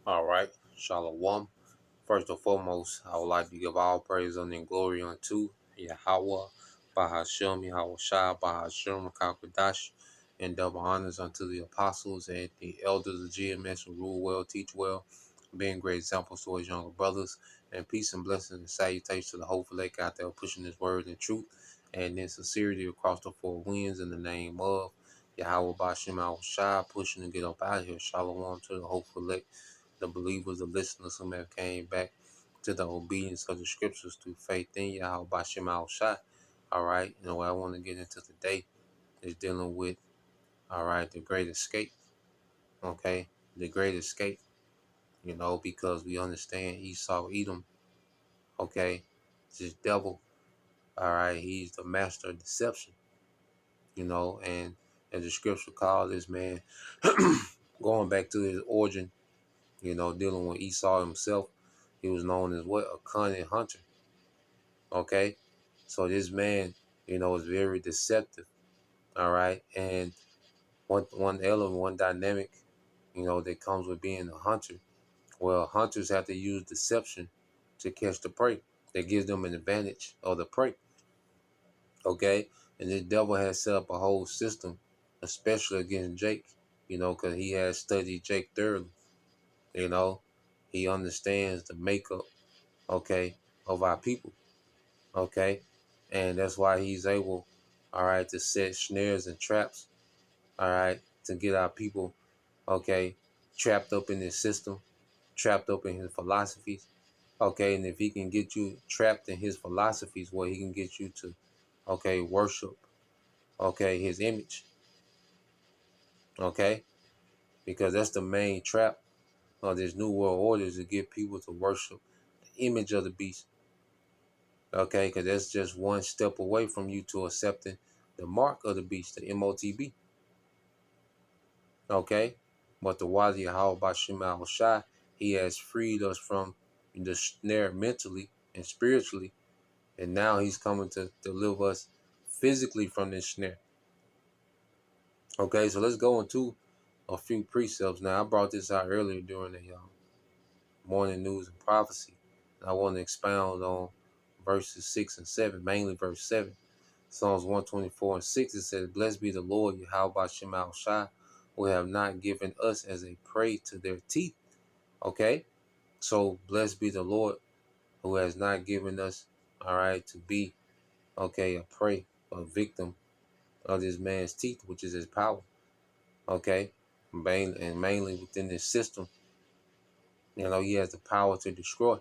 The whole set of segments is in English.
All right, Shalom. First and foremost, I would like to give all praise and glory unto Yahweh, Bahashem, Yahweh Shai, Bahashem, Kakadash, and double honors unto the apostles and the elders of GMS who rule well, teach well, being great examples to his younger brothers, and peace and blessings and salutations to the hopeful lake out there pushing his word and truth and in sincerity across the four winds in the name of Yahweh Bahashem, Yahweh Shai, pushing to get up out of here. Shalom to the hopeful lake, the believers, the listeners who have came back to the obedience of the scriptures through faith in Yahweh Bashim Al Shai. All right, what I want to get into today is dealing with, all right, the great escape. Okay, the great escape, because we understand Esau, Edom, okay, this devil, all right, he's the master of deception, and as the scripture calls this man, going back to his origin, dealing with Esau himself, he was known as what? A cunning hunter. Okay. So this man, is very deceptive. All right. And one element, one dynamic, that comes with being a hunter. Well, hunters have to use deception to catch the prey. That gives them an advantage of the prey. Okay. And this devil has set up a whole system, especially against Jake, because he has studied Jake thoroughly. You know, he understands the makeup, okay, of our people. Okay. And that's why he's able, all right, to set snares and traps, all right, to get our people, okay, trapped up in his system, trapped up in his philosophies. Okay. And if he can get you trapped in his philosophies, well, he can get you to, okay, worship, okay, his image. Okay. Because that's the main trap of this new world order, is to get people to worship the image of the beast. Okay, because that's just one step away from you to accepting the mark of the beast, the MOTB. Okay, but the Wadi Yahweh Bashim Al Shai, he has freed us from the snare mentally and spiritually, and now he's coming to deliver us physically from this snare. Okay, so let's go into a few precepts. Now, I brought this out earlier during the morning news and prophecy. I want to expound on verses 6 and 7, mainly verse 7. Psalms 124 and 6, it says, "Blessed be the Lord, Yahweh Bashim Al Shai, who have not given us as a prey to their teeth." Okay? So, blessed be the Lord, who has not given us, all right, to be, okay, a prey, a victim of this man's teeth, which is his power. Okay? And mainly within this system, he has the power to destroy.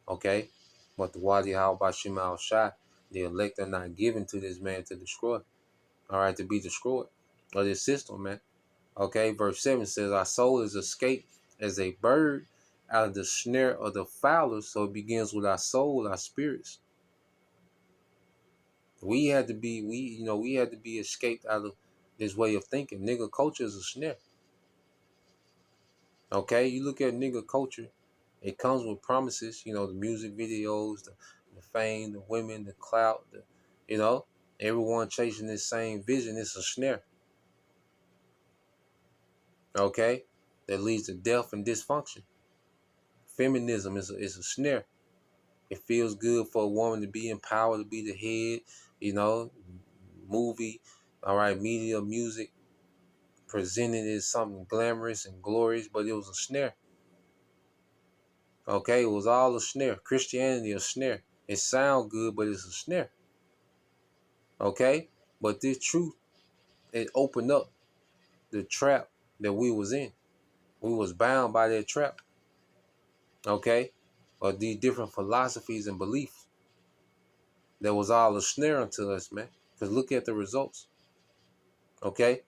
Okay? But the Wadi Yahweh Bashim Al Shai, the elect are not given to this man to destroy. All right, to be destroyed. Of this system, man. Okay, verse 7 says, "Our soul is escaped as a bird out of the snare of the fowlers." So it begins with our soul, our spirits. We had to be, we had to be escaped out of this way of thinking. Nigga culture is a snare. Okay, you look at nigga culture, it comes with promises, the music videos, the fame, the women, the clout, you know, everyone chasing this same vision. It's a snare. Okay, that leads to death and dysfunction. Feminism is a snare. It feels good for a woman to be empowered, to be the head, you know, movie, all right, media, music, presented as something glamorous and glorious, but it was a snare. Okay, it was all a snare. Christianity a snare. It sounds good, but it's a snare. Okay, but this truth, it opened up the trap that we was in. We was bound by that trap. Okay, or these different philosophies and beliefs. That was all a snare unto us, man. Because look at the results. Okay,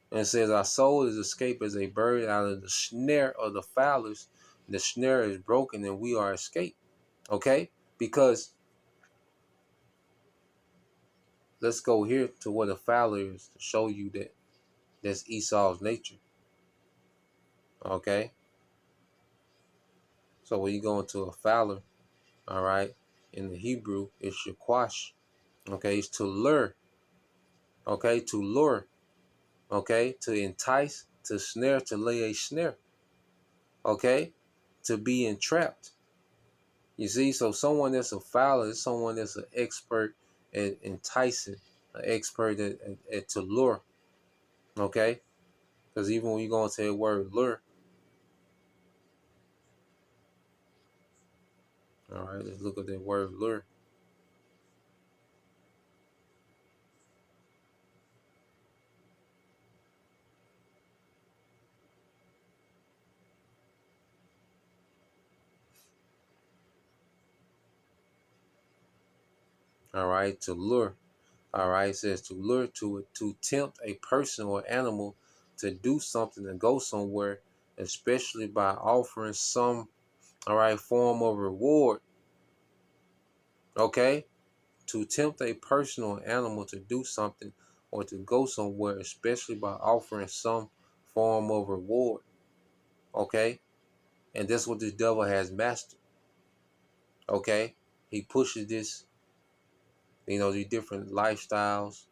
and it says, "Our soul is escaped as a bird out of the snare of the fowlers. The snare is broken and we are escaped." Okay? Because let's go here to what a fowler is to show you that that's Esau's nature. Okay? So when you go into a fowler, all right, in the Hebrew, it's shakwash. Okay? It's to lure. Okay? To lure. Okay? To entice, to snare, to lay a snare. okay, to be entrapped. You see, so someone that's a fowler is someone that's an expert at enticing, an expert at to lure, okay? Because even when you go into the word lure, all right, let's look at that word lure. All right, to lure. All right, it says to lure, to tempt a person or animal to do something, to go somewhere, especially by offering some, all right, form of reward. Okay, to tempt a person or animal to do something or to go somewhere, especially by offering some form of reward. Okay, and that's what the devil has mastered. Okay, he pushes this, these different lifestyles,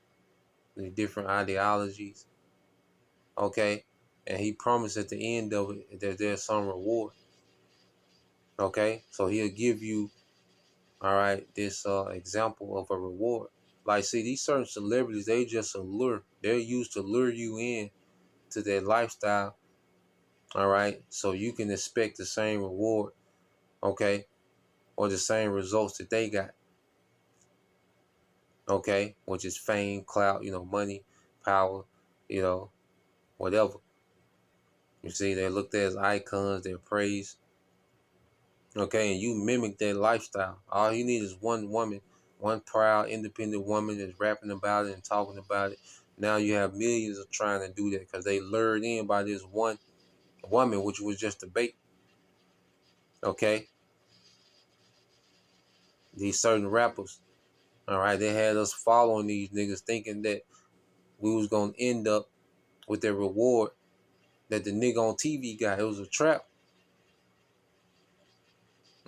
the different ideologies. Okay, and he promised at the end of it that there's some reward. Okay, so he'll give you, all right, this example of a reward. Like, see, these certain celebrities, they just allure. They're used to lure you in to their lifestyle. All right, so you can expect the same reward, okay, or the same results that they got, okay, which is fame, clout, money, power, you know, whatever. You see, they're looked at as icons, they're praised, okay, and you mimic their lifestyle. All you need is one woman, one proud, independent woman that's rapping about it and talking about it. Now you have millions of trying to do that because they lured in by this one woman, which was just a bait, okay? These certain rappers, all right, they had us following these niggas thinking that we was going to end up with their reward that the nigga on TV got. It was a trap,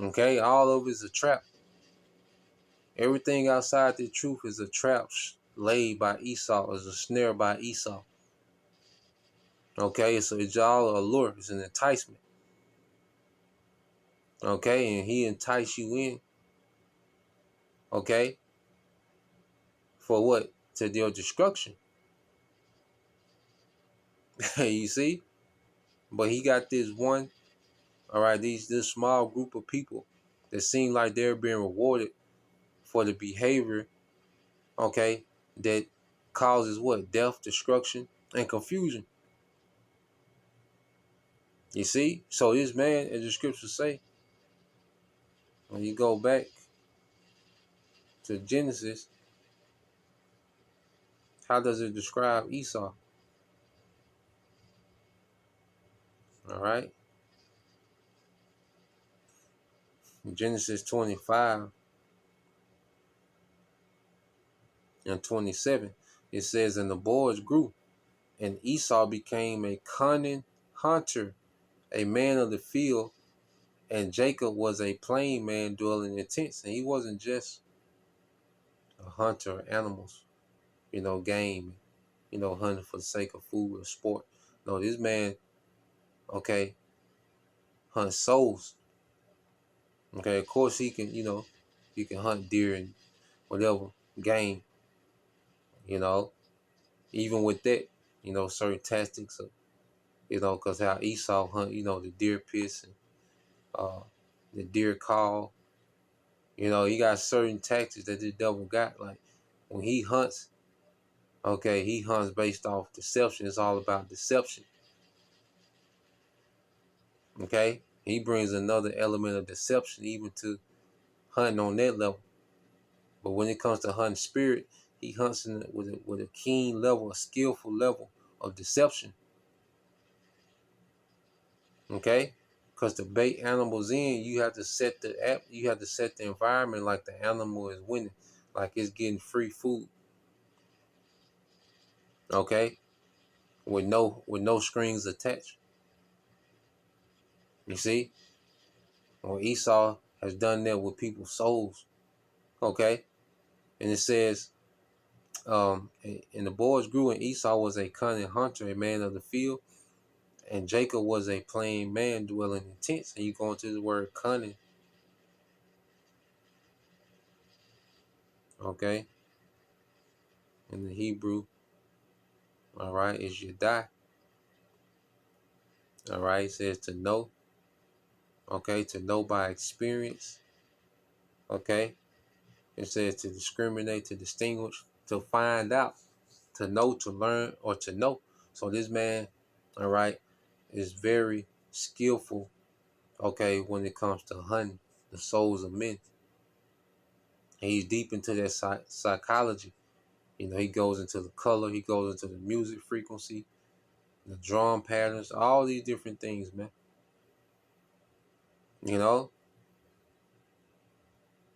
okay? All of it's a trap. Everything outside the truth is a trap laid by Esau, is a snare by Esau. Okay, so it's all a lure, it's an enticement. Okay, and he entice you in, okay, for what? To their destruction. You see? But he got this one, all right, this small group of people that seem like they're being rewarded for the behavior, okay, that causes what? Death, destruction, and confusion. You see? So this man, as the scriptures say, when you go back to Genesis, how does it describe Esau? All right. Genesis 25 and 27, it says, and the boys grew, and Esau became a cunning hunter, a man of the field, and Jacob was a plain man dwelling in tents. And he wasn't just a hunter of animals, game, hunting for the sake of food or sport. No, this man, okay, hunts souls. Okay, of course he can hunt deer and whatever game, you know. Even with that, certain tactics of, because how Esau hunt, the deer piss and uh, the deer call. He got certain tactics that the devil got. Like when he hunts, okay, he hunts based off deception. It's all about deception. Okay, he brings another element of deception even to hunting on that level. But when it comes to hunting spirit, he hunts with a keen level, a skillful level of deception. Okay, because to bait animals in, you have to set the environment like the animal is winning, like it's getting free food. Okay, with no strings attached. You see, well, Esau has done that with people's souls. Okay, and it says, and the boys grew, and Esau was a cunning hunter, a man of the field, And Jacob was a plain man dwelling in tents. And you go into the word cunning, okay, in the Hebrew, all right, is Yadai. All right, it says to know, okay, to know by experience, okay. It says to discriminate, to distinguish, to find out, to know, to learn, or to know. So this man, all right, is very skillful, okay, when it comes to hunting the souls of men. And he's deep into that psychology. You know, he goes into the color, he goes into the music frequency, the drum patterns, all these different things, man. You know,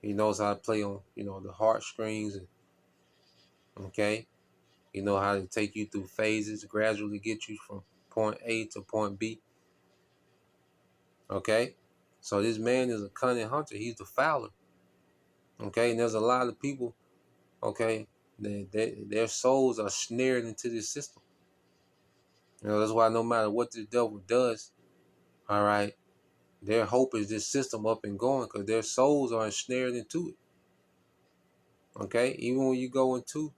he knows how to play on, the heartstrings, and okay, you know how to take you through phases, gradually get you from point A to point B. Okay, so this man is a cunning hunter. He's the fowler. Okay, and there's a lot of people. Okay, their souls are snared into this system. That's why no matter what the devil does, all right, their hope is this system up and going because their souls are ensnared into it. Okay, even when you go into,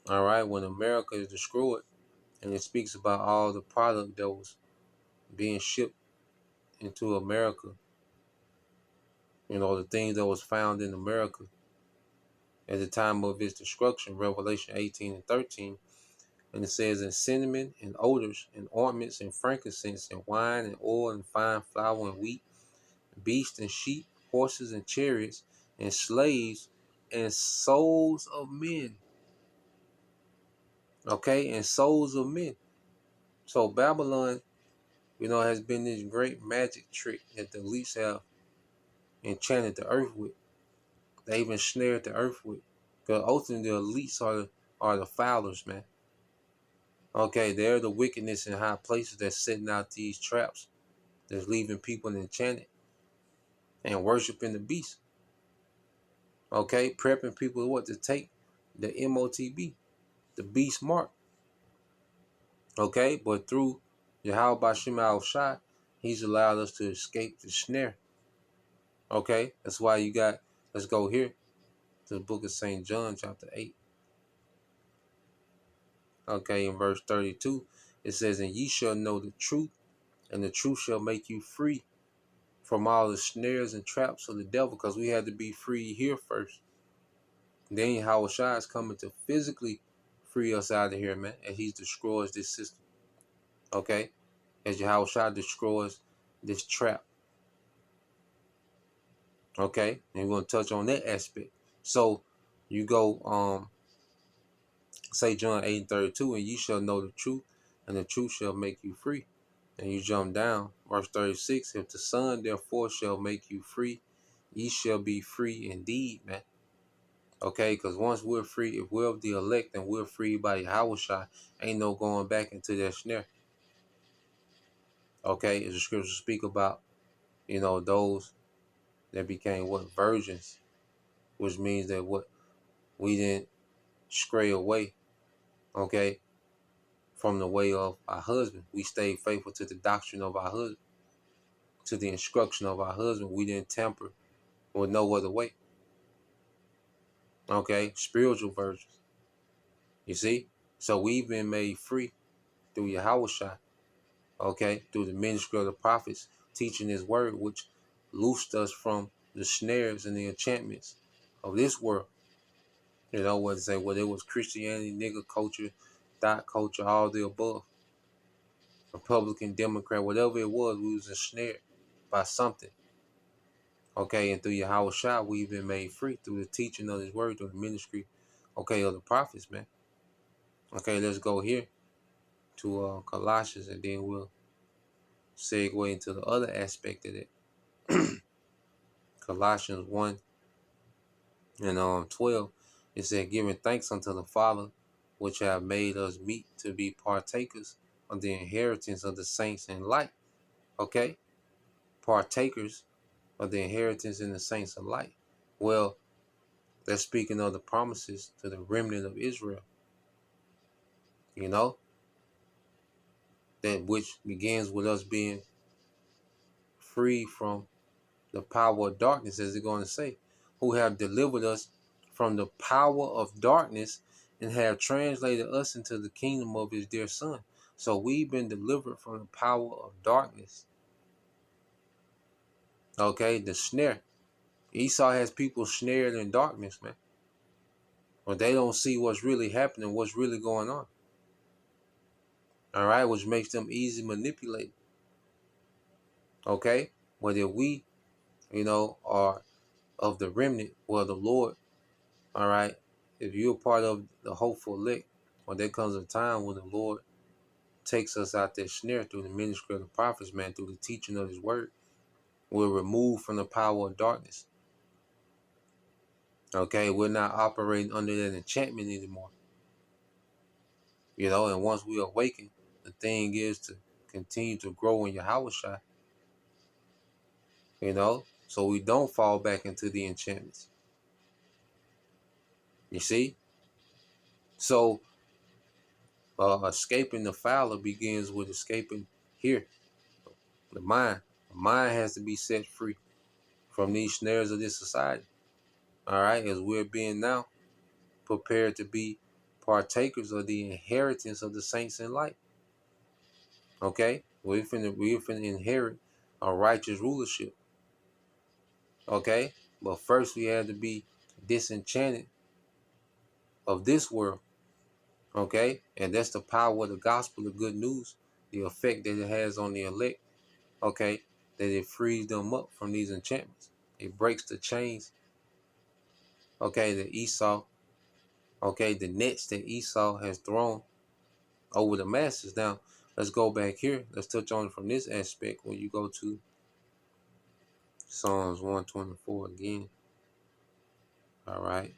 all right, when America is destroyed, and it speaks about all the product that was being shipped into America, the things that was found in America at the time of its destruction, Revelation 18 and 13. And it says, in cinnamon and odors and ointments and frankincense and wine and oil and fine flour and wheat, beasts and sheep, horses and chariots and slaves and souls of men. Okay, and souls of men. So Babylon, has been this great magic trick that the elites have enchanted the earth with. They even snared the earth with. Because ultimately the elites are the fowlers, man. Okay, they're the wickedness in high places that's setting out these traps, that's leaving people enchanted and worshiping the beast. Okay, prepping people what to take the MOTB, the beast mark. Okay, but through Yahweh Bashim Al Shai, he's allowed us to escape the snare. Okay, that's why let's go here to the book of St. John, chapter 8. Okay, in verse 32, it says, and ye shall know the truth, and the truth shall make you free from all the snares and traps of the devil, because we had to be free here first. Then Yahweh Shai is coming to physically free us out of here, man, and he destroys this system. Okay, as Yahweh Shai destroys this trap. Okay, and we're gonna touch on that aspect. So you go say John 8:32, and ye shall know the truth, and the truth shall make you free. And you jump down, verse 36, if the Son therefore shall make you free, ye shall be free indeed, man. Okay, because once we're free, if we're of the elect and we're free by Yahweh Shai, ain't no going back into that snare. Okay, as the scriptures speak about, those that became virgins, which means that we didn't stray away, okay, from the way of our husband. We stayed faithful to the doctrine of our husband, to the instruction of our husband. We didn't tamper with no other way. Okay, spiritual virgins. You see? So we've been made free through Yahweh Shai, okay, through the ministry of the prophets, teaching his word, which loosed us from the snares and the enchantments of this world. What to say, whether it was Christianity, nigger culture, dot culture, all the above, Republican, Democrat, whatever it was, we was ensnared by something. Okay, and through Yahweh Shai, we've been made free through the teaching of his word, through the ministry, okay, of the prophets, man. Okay, let's go here to Colossians, and then we'll segue into the other aspect of it. Colossians 1 and 12, it said, giving thanks unto the Father, which have made us meet to be partakers of the inheritance of the saints in light. Okay, partakers of the inheritance in the saints of light. Well, That's speaking of the promises to the remnant of Israel, you know, that which begins with us being free from the power of darkness, as they're going to say, who have delivered us from the power of darkness and have translated us into the kingdom of his dear son. So we've been delivered from the power of darkness. Okay, the snare. Esau has people snared in darkness, man. But they don't see what's really happening, what's really going on. All right, which makes them easy manipulated. Okay, but if we, are of the remnant, well, the Lord, all right, if you're part of the hopeful elect, well, there comes a time when the Lord takes us out that snare through the ministry of the prophets, man, through the teaching of his word. We're removed from the power of darkness. Okay, we're not operating under that enchantment anymore. And once we awaken, the thing is to continue to grow in Yahushua, so we don't fall back into the enchantments. You see? So escaping the fowler begins with escaping here, the mind. The mind has to be set free from these snares of this society. All right, as we're being now prepared to be partakers of the inheritance of the saints in light. Okay, we're finna inherit a righteous rulership. Okay, but first we had to be disenchanted of this world. Okay, and that's the power of the gospel, the good news, the effect that it has on the elect. Okay, that it frees them up from these enchantments. It breaks the chains. Okay, that Esau. Okay, the nets that Esau has thrown over the masses. Now, let's go back here. Let's touch on it from this aspect when you go to Psalms 124 again. All right.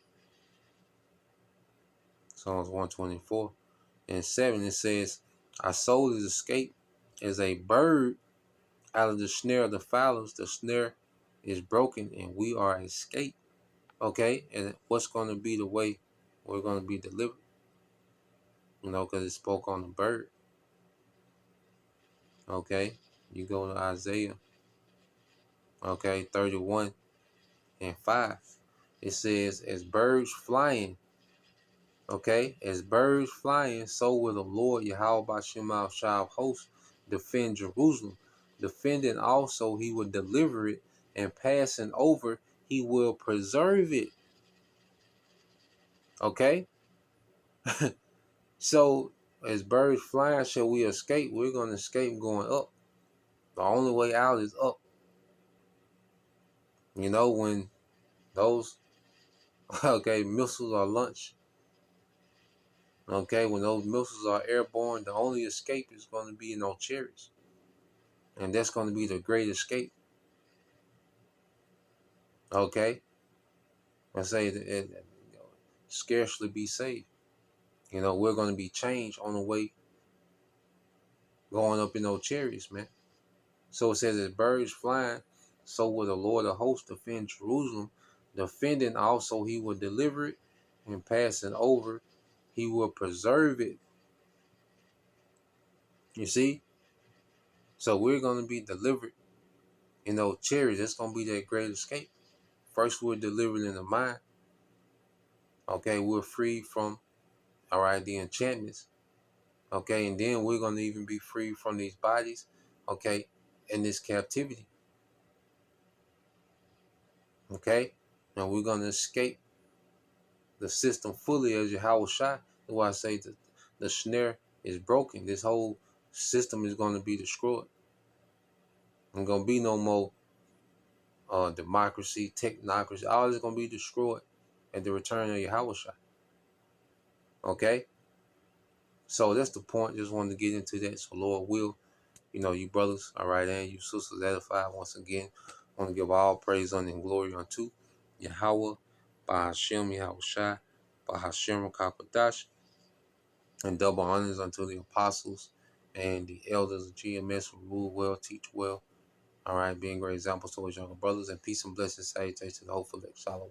Psalms 124 and 7, it says, our soul is escaped as a bird out of the snare of the fowlers. The snare is broken and we are escaped. Okay. And what's going to be the way we're going to be delivered? Because it spoke on the bird. Okay. You go to Isaiah. Okay. 31 and 5. It says, as birds flying. Okay, as birds flying, so will the Lord Yahweh Bashim Shah of hosts defend Jerusalem. Defending also, he will deliver it, and passing over, he will preserve it. Okay, so as birds flying, shall we escape? We're going to escape going up. The only way out is up. When those missiles are launched. Okay, when those missiles are airborne, the only escape is going to be in those chariots. And that's going to be the great escape. Okay? I say that it scarcely be saved. We're going to be changed on the way going up in those chariots, man. So it says, as birds flying, so will the Lord of hosts defend Jerusalem. Defending also, he will deliver it, and passing over, he will preserve it. You see? So we're going to be delivered in those chariots. That's going to be that great escape. First, we're delivered in the mind. Okay, we're free from, all right, the enchantments. Okay, and then we're going to even be free from these bodies, okay, in this captivity. Okay, and we're going to escape the system fully as Yahweh Shai. That's why I say that the snare is broken. This whole system is going to be destroyed. There's going to be no more democracy, technocracy. All is going to be destroyed at the return of Yahweh Shai. Okay, so that's the point. Just wanted to get into that. So Lord will, you brothers, all right, and you sisters edified once again. I want to give all praise and glory unto Yahweh, by Hashem, Yahweh Shai, by Hashem, Kakwadash, and double honors unto the apostles and the elders of GMS who rule well, teach well, all right, being great examples to his younger brothers, and peace and blessings, salutations to the hopeful Shalom.